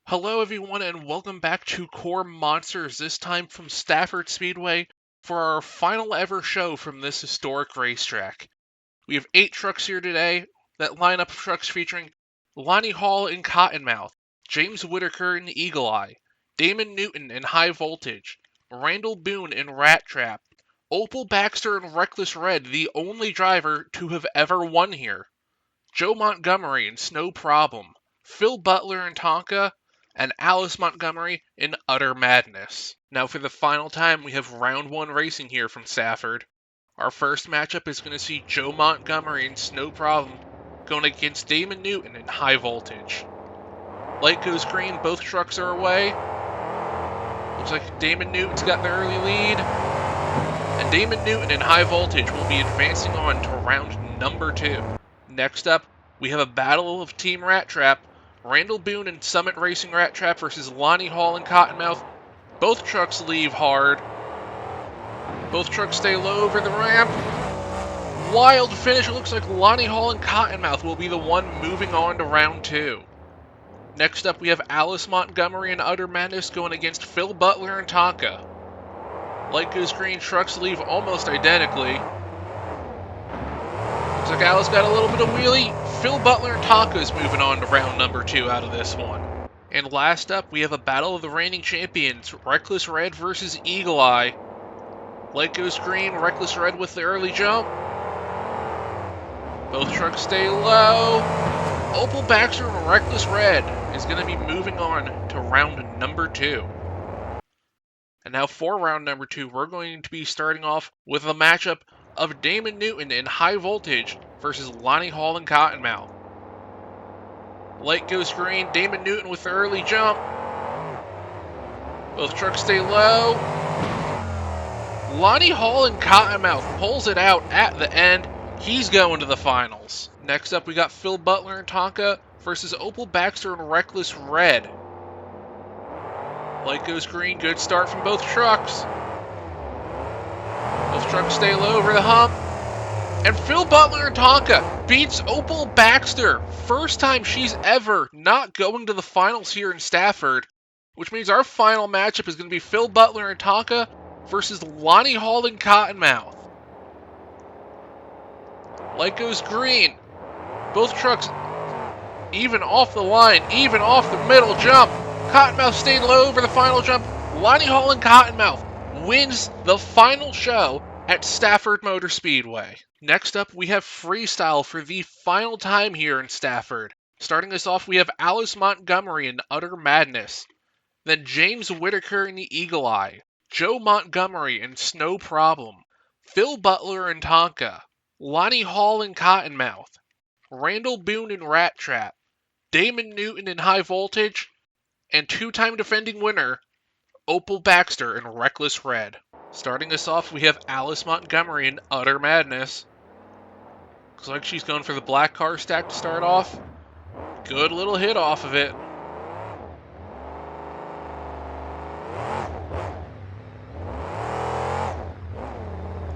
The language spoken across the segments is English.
Hello everyone and welcome back to KORR Monsters, this time from Stafford Speedway, for our final ever show from this historic racetrack. We have 8 trucks here today, that lineup of trucks featuring Lonnie Hall in Cottonmouth, James Whitaker in Eagle Eye, Damon Newton in High Voltage, Randall Boone in Rat Trap, Opal Baxter in Reckless Red, the only driver to have ever won here, Joe Montgomery in Snow Problem, Phil Butler in Tonka, and Alice Montgomery in Utter Madness. Now for the final time, we have round 1 racing here from Stafford. Our first matchup is going to see Joe Montgomery in Snow Problem going against Damon Newton in High Voltage. Light goes green, both trucks are away. Looks like Damon Newton's got the early lead. And Damon Newton in High Voltage will be advancing on to round number 2. Next up, we have a battle of Team Rat Trap. Randall Boone and Summit Racing Rat Trap versus Lonnie Hall and Cottonmouth. Both trucks leave hard. Both trucks stay low over the ramp. Wild finish. It looks like Lonnie Hall and Cottonmouth will be the one moving on to round 2. Next up, we have Alice Montgomery and Utter Madness going against Phil Butler and Tonka. Light goes green. Trucks leave almost identically. Looks like Alice got a little bit of wheelie. Phil Butler and Tonka is moving on to round number 2 out of this one. And last up, we have a battle of the reigning champions, Reckless Red versus Eagle Eye. Light goes green, Reckless Red with the early jump. Both trucks stay low. Opal Baxter and Reckless Red is going to be moving on to round number 2. And now for round number 2, we're going to be starting off with a matchup of Damon Newton in High Voltage versus Lonnie Hall and Cottonmouth. Light goes green, Damon Newton with the early jump. Both trucks stay low. Lonnie Hall and Cottonmouth pulls it out at the end. He's going to the finals. Next up, we got Phil Butler and Tonka versus Opal Baxter and Reckless Red. Light goes green, good start from both trucks. Both trucks stay low over the hump. And Phil Butler and Tonka beats Opal Baxter. First time she's ever not going to the finals here in Stafford. Which means our final matchup is going to be Phil Butler and Tonka versus Lonnie Hall and Cottonmouth. Light goes green. Both trucks even off the line, even off the middle jump. Cottonmouth stayed low over the final jump. Lonnie Hall and Cottonmouth wins the final show at Stafford Motor Speedway. Next up, we have Freestyle for the final time here in Stafford. Starting us off, we have Alice Montgomery in Utter Madness. Then James Whitaker in the Eagle Eye. Joe Montgomery in Snow Problem. Phil Butler in Tonka. Lonnie Hall in Cottonmouth. Randall Boone in Rat Trap. Damon Newton in High Voltage. And two-time defending winner, Opal Baxter in Reckless Red. Starting us off, we have Alice Montgomery in Utter Madness. Looks like she's going for the black car stack to start off. Good little hit off of it.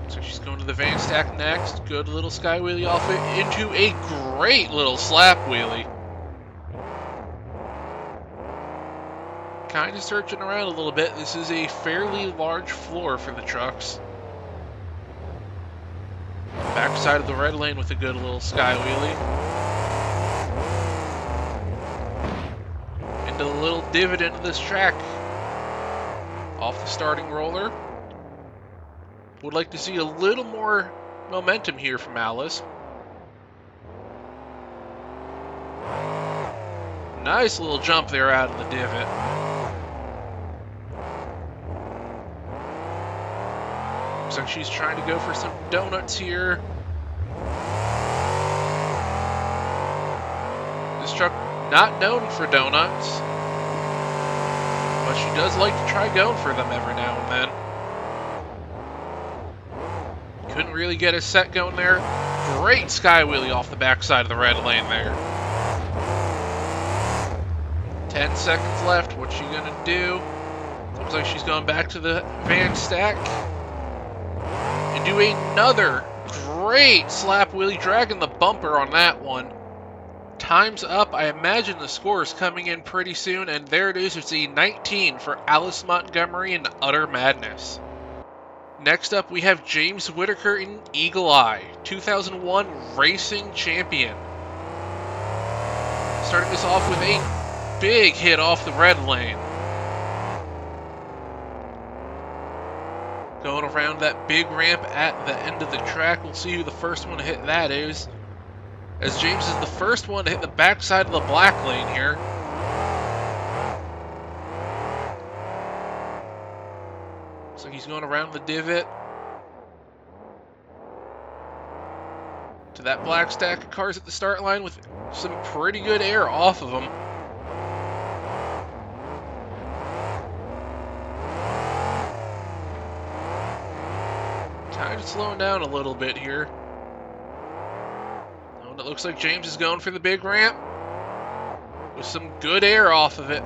So she's going to the van stack next. Good little sky wheelie off it into a great little slap wheelie. Kind of searching around a little bit. This is a fairly large floor for the trucks. Backside of the red lane with a good little sky wheelie. Into the little divot into this track. Off the starting roller. Would like to see a little more momentum here from Alice. Nice little jump there out of the divot. Looks like she's trying to go for some donuts here. This truck not known for donuts, but she does like to try going for them every now and then. Couldn't really get a set going there. Great sky wheelie off the backside of the red lane there. 10 seconds left. What's she gonna do? Looks like she's going back to the van stack. And do another great slap wheelie, dragging the bumper on that one. time's up. I imagine the score is coming in pretty soon, and there it is. It's a 19 for Alice Montgomery in Utter Madness. Next up, we have James Whitaker in Eagle Eye, 2001 racing champion. Starting us off with a big hit off the red lane. Going around that big ramp at the end of the track. We'll see who the first one to hit that is, as James is the first one to hit the backside of the black lane here. Looks like he's going around the divot to that black stack of cars at the start line with some pretty good air off of him. Kind of slowing down a little bit here. Oh, and it looks like James is going for the big ramp with some good air off of it.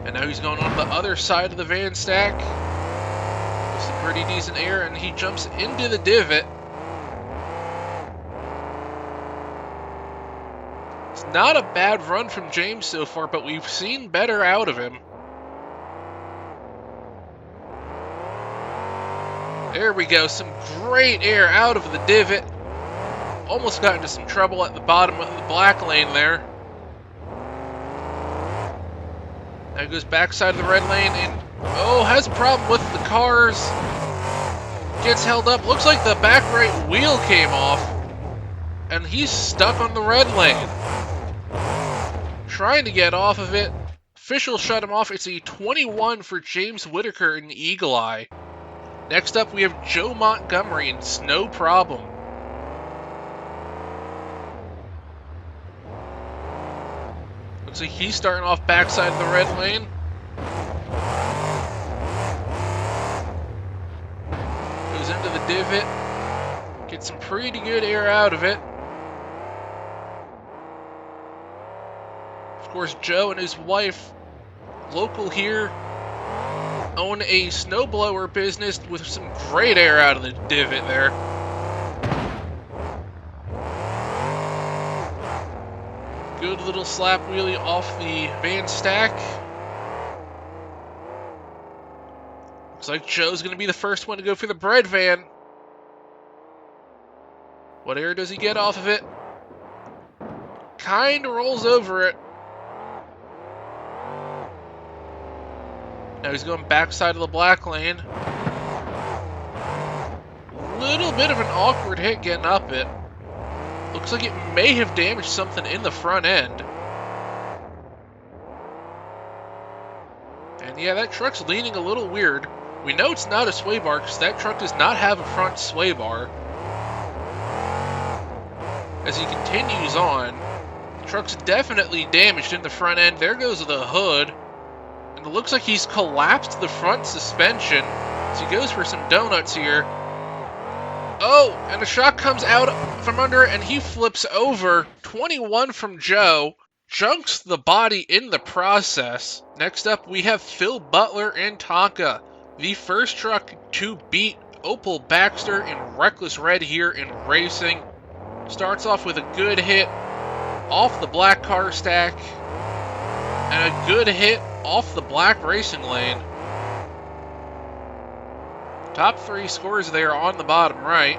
And now he's going on the other side of the van stack with some pretty decent air, and he jumps into the divot. It's not a bad run from James so far, but we've seen better out of him. There we go, some great air out of the divot. Almost got into some trouble at the bottom of the black lane there. Now he goes backside of the red lane and, oh, has a problem with the cars. Gets held up. Looks like the back right wheel came off, and he's stuck on the red lane. Trying to get off of it. Officials shut him off. It's a 21 for James Whitaker in Eagle Eye. Next up, we have Joe Montgomery in Snow Problem. Looks like he's starting off backside of the red lane. Goes into the divot. Gets some pretty good air out of it. Of course, Joe and his wife, local here, own a snowblower business with some great air out of the divot there. Good little slap wheelie off the van stack. Looks like Joe's going to be the first one to go for the bread van. What air does he get off of it? Kind of rolls over it. Now he's going backside of the black lane. Little bit of an awkward hit getting up it. Looks like it may have damaged something in the front end. And yeah, that truck's leaning a little weird. We know it's not a sway bar because that truck does not have a front sway bar. As he continues on, the truck's definitely damaged in the front end. There goes the hood. And it looks like he's collapsed the front suspension. So he goes for some donuts here. Oh, and a shot comes out from under it, and he flips over. 21 from Joe. Junks the body in the process. Next up, we have Phil Butler and Tonka, the first truck to beat Opal Baxter in Reckless Red here in racing. Starts off with a good hit off the black car stack, and a good hit off the black racing lane. Top three scores there on the bottom right.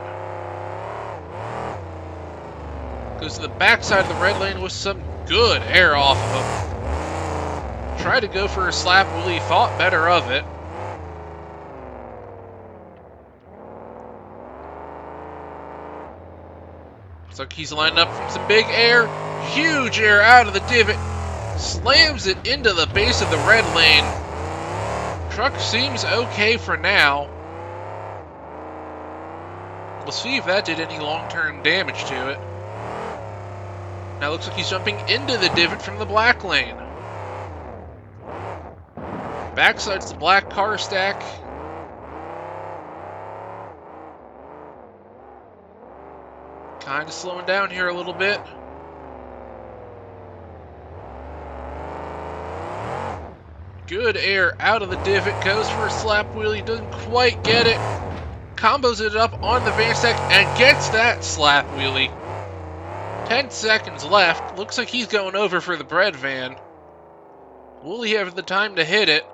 Goes to the backside of the red lane with some good air off of him. Tried to go for a slap wheelie, thought better of it. Looks like he's lined up from some big air. Huge air out of the divot. Slams it into the base of the red lane. Truck seems okay for now. We'll see if that did any long-term damage to it. Now it looks like he's jumping into the divot from the black lane. Backside's the black car stack. Kind of slowing down here a little bit. Good air out of the divot. Goes for a slap wheelie. Doesn't quite get it. Combos it up on the van stack and gets that slap wheelie. 10 seconds left. Looks like he's going over for the bread van. Will he have the time to hit it?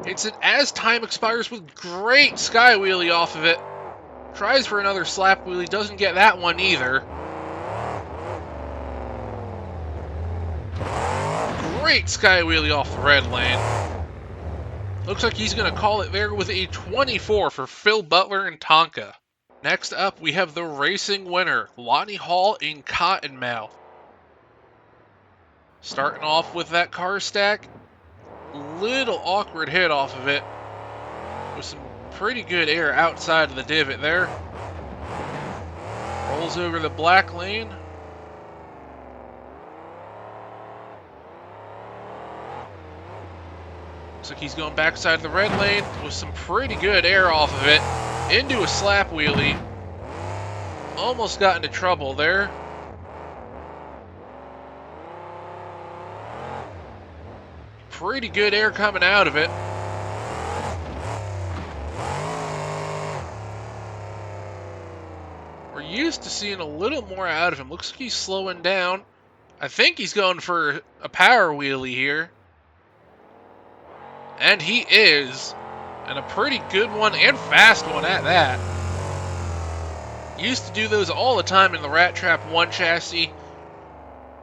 Hits it as time expires with great sky wheelie off of it. Tries for another slap wheelie, doesn't get that one either. Great sky wheelie off the red lane. Looks like he's going to call it there with a 24 for Phil Butler and Tonka. Next up, we have the racing winner, Lonnie Hall in Cottonmouth. Starting off with that car stack. Little awkward hit off of it. With some pretty good air outside of the divot there. Rolls over the black lane. Looks like he's going backside of the red lane with some pretty good air off of it. Into a slap wheelie. Almost got into trouble there. Pretty good air coming out of it. We're used to seeing a little more out of him. Looks like he's slowing down. I think he's going for a power wheelie here. And he is. And a pretty good one and fast one at that. Used to do those all the time in the Rat Trap 1 chassis.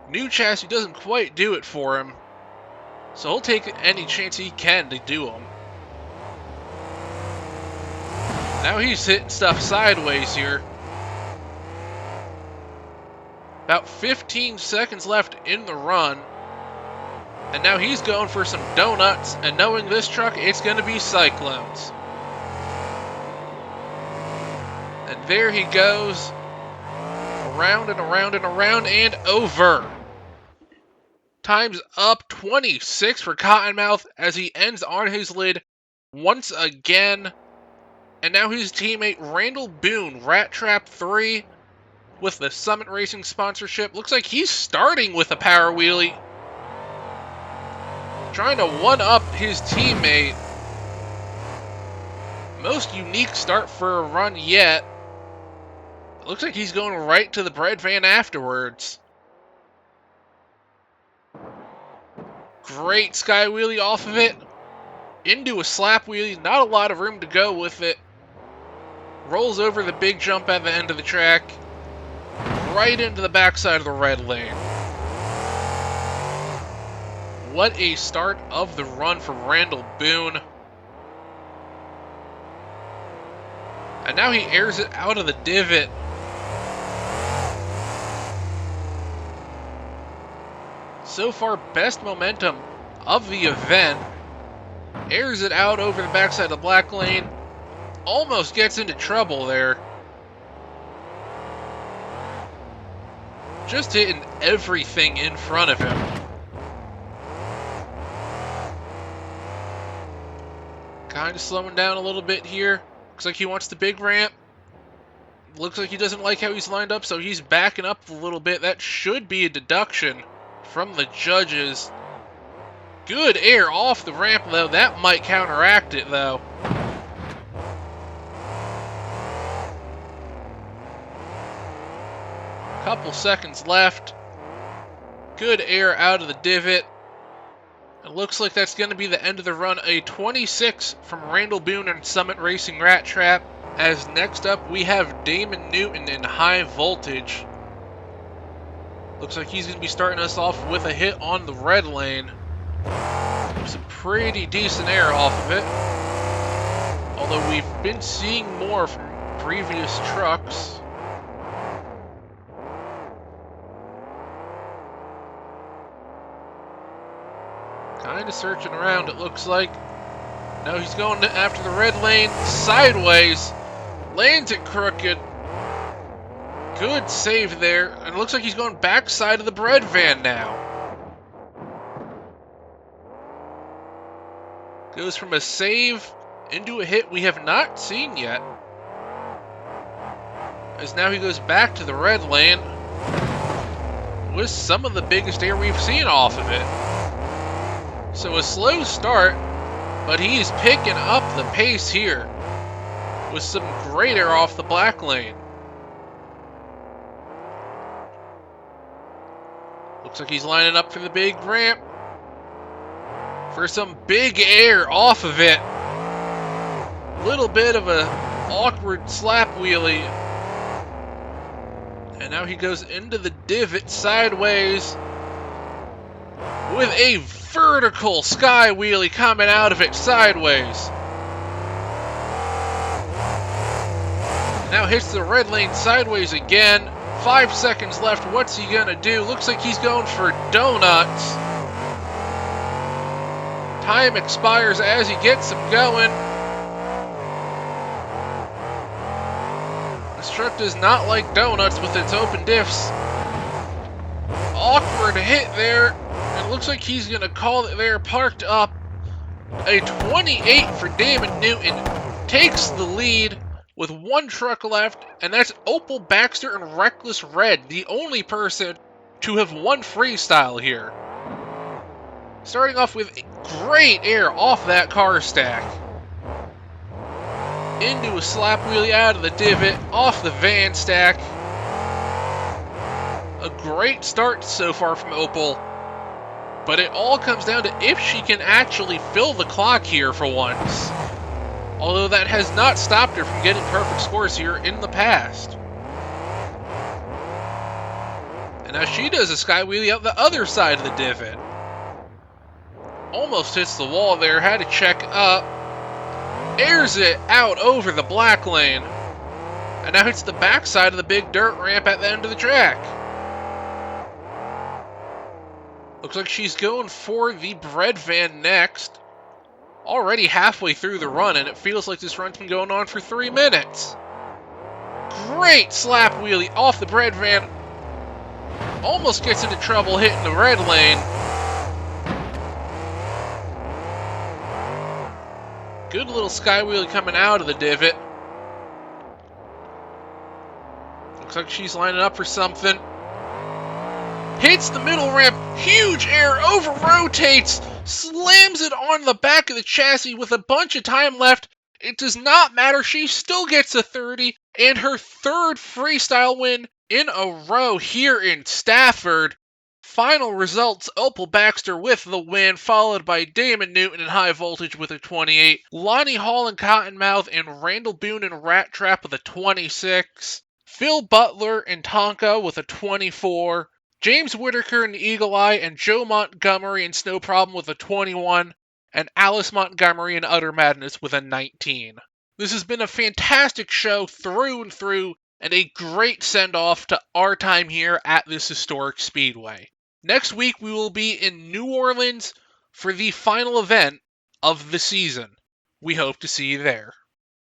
New chassis doesn't quite do it for him. So he'll take any chance he can to do them. Now he's hitting stuff sideways here. About 15 seconds left in the run. And now he's going for some donuts. And knowing this truck, it's going to be cyclones. And there he goes. Around and around and around and over. Time's up, 26 for Cottonmouth as he ends on his lid once again. And now his teammate Randall Boone, Rat Trap 3, with the Summit Racing sponsorship. Looks like he's starting with a power wheelie. Trying to one-up his teammate. Most unique start for a run yet. Looks like he's going right to the bread van afterwards. Great sky wheelie off of it. Into a slap wheelie. Not a lot of room to go with it. Rolls over the big jump at the end of the track. Right into the backside of the red lane. What a start of the run for Randall Boone. And now he airs it out of the divot. So far, best momentum of the event. Airs it out over the backside of the black lane. Almost gets into trouble there. Just hitting everything in front of him. Kind of slowing down a little bit here. Looks like he wants the big ramp. Looks like he doesn't like how he's lined up, so he's backing up a little bit. That should be a deduction from the judges. Good air off the ramp, though. That might counteract it, though. Couple seconds left. Good air out of the divot. It looks like that's going to be the end of the run. A 26 from Randall Boone and Summit Racing Rat Trap. As next up, we have Damon Newton in high voltage. Looks like he's going to be starting us off with a hit on the red lane. Some pretty decent air off of it. Although we've been seeing more from previous trucks. Kind of searching around, it looks like. No, he's going after the red lane sideways. Lands it crooked. Good save there. And it looks like he's going backside of the bread van now. Goes from a save into a hit we have not seen yet. As now he goes back to the red lane with some of the biggest air we've seen off of it. So a slow start, but he's picking up the pace here with some great air off the black lane. Looks like he's lining up for the big ramp. For some big air off of it. Little bit of a awkward slap wheelie. And now he goes into the divot sideways with a vertical sky wheelie coming out of it sideways. Now hits the red lane sideways again. 5 seconds left. What's he gonna do? Looks like he's going for donuts. Time expires as he gets him going. This truck does not like donuts with its open diffs. Awkward hit there. It looks like he's going to call it there, parked up. A 28 for Damon Newton takes the lead with one truck left, and that's Opal Baxter and Reckless Red, the only person to have won freestyle here. Starting off with great air off that car stack. Into a slap wheelie out of the divot, off the van stack. A great start so far from Opal. But it all comes down to if she can actually fill the clock here for once. Although that has not stopped her from getting perfect scores here in the past. And now she does a sky wheelie out the other side of the divot. Almost hits the wall there, had to check up. Airs it out over the black lane. And now hits the backside of the big dirt ramp at the end of the track. Looks like she's going for the bread van next. Already halfway through the run, and it feels like this run's been going on for 3 minutes. Great slap wheelie off the bread van. Almost gets into trouble hitting the red lane. Good little sky wheelie coming out of the divot. Looks like she's lining up for something. Hits the middle ramp, huge air, over rotates, slams it on the back of the chassis with a bunch of time left. It does not matter, she still gets a 30, and her third freestyle win in a row here in Stafford. Final results, Opal Baxter with the win, followed by Damon Newton in high voltage with a 28, Lonnie Hall and Cottonmouth, and Randall Boone and Rat Trap with a 26, Phil Butler and Tonka with a 24, James Whitaker and Eagle Eye, and Joe Montgomery and Snow Problem with a 21, and Alice Montgomery and Utter Madness with a 19. This has been a fantastic show through and through, and a great send-off to our time here at this historic speedway. Next week, we will be in New Orleans for the final event of the season. We hope to see you there.